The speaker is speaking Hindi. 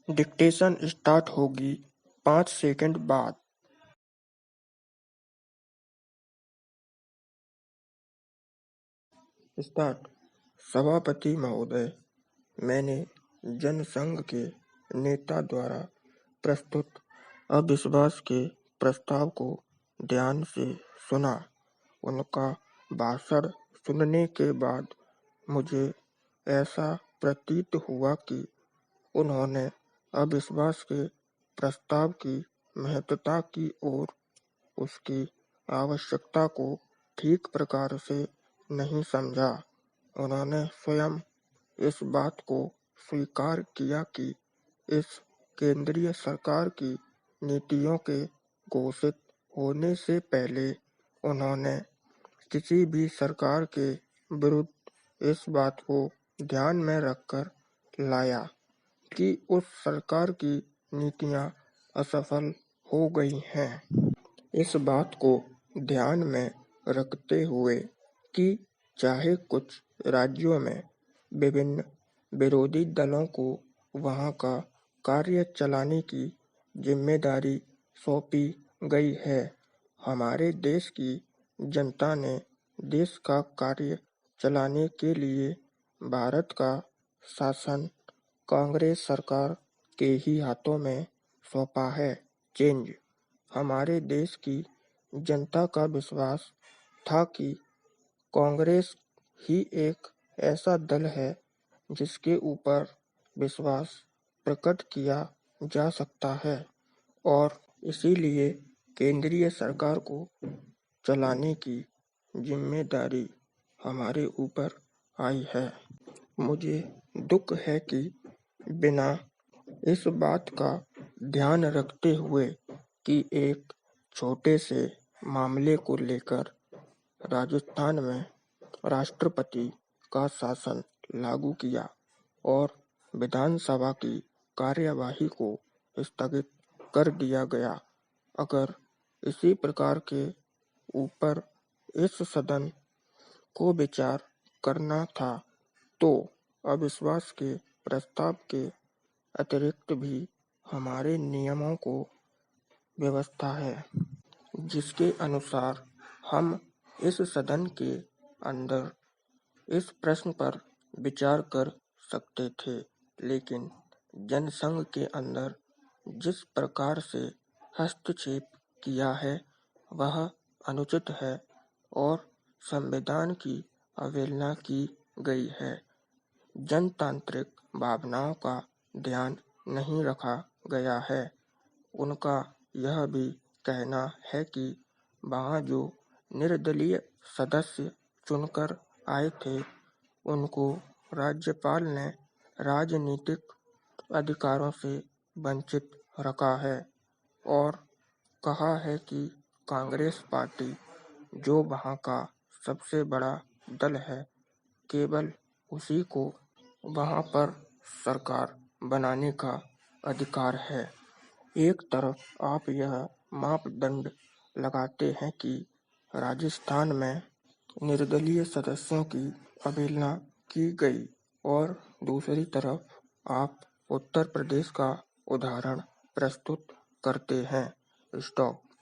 डिक्टेशन स्टार्ट होगी 5 सेकंड बाद। स्टार्ट। सभापति महोदय, मैंने जनसंघ के नेता द्वारा प्रस्तुत अविश्वास के प्रस्ताव को ध्यान से सुना। उनका भाषण सुनने के बाद मुझे ऐसा प्रतीत हुआ कि उन्होंने अविश्वास के प्रस्ताव की महत्ता की और उसकी आवश्यकता को ठीक प्रकार से नहीं समझा। उन्होंने स्वयं इस बात को स्वीकार किया कि इस केंद्रीय सरकार की नीतियों के घोषित होने से पहले उन्होंने किसी भी सरकार के विरुद्ध इस बात को ध्यान में रखकर लाया कि उस सरकार की नीतियां असफल हो गई हैं। इस बात को ध्यान में रखते हुए कि चाहे कुछ राज्यों में विभिन्न विरोधी दलों को वहां का कार्य चलाने की जिम्मेदारी सौंपी गई है, हमारे देश की जनता ने देश का कार्य चलाने के लिए भारत का शासन कांग्रेस सरकार के ही हाथों में सौंपा है। चेंज। हमारे देश की जनता का विश्वास था कि कांग्रेस ही एक ऐसा दल है जिसके ऊपर विश्वास प्रकट किया जा सकता है और इसीलिए केंद्रीय सरकार को चलाने की जिम्मेदारी हमारे ऊपर आई है। मुझे दुख है कि बिना इस बात का ध्यान रखते हुए कि एक छोटे से मामले को लेकर राजस्थान में राष्ट्रपति का शासन लागू किया और विधानसभा की कार्यवाही को स्थगित कर दिया गया। अगर इसी प्रकार के ऊपर इस सदन को विचार करना था तो अविश्वास के प्रस्ताव के अतिरिक्त भी हमारे नियमों को व्यवस्था है जिसके अनुसार हम इस सदन के अंदर इस प्रश्न पर विचार कर सकते थे, लेकिन जनसंघ के अंदर जिस प्रकार से हस्तक्षेप किया है वह अनुचित है और संविधान की अवहेलना की गई है। जनतांत्रिक भावनाओं का ध्यान नहीं रखा गया है। उनका यह भी कहना है कि वहाँ जो निर्दलीय सदस्य चुनकर आए थे उनको राज्यपाल ने राजनीतिक अधिकारों से वंचित रखा है और कहा है कि कांग्रेस पार्टी जो वहाँ का सबसे बड़ा दल है केवल उसी को वहाँ पर सरकार बनाने का अधिकार है। एक तरफ आप यह मापदंड लगाते हैं कि राजस्थान में निर्दलीय सदस्यों की अवहेलना की गई और दूसरी तरफ आप उत्तर प्रदेश का उदाहरण प्रस्तुत करते हैं। स्टॉप।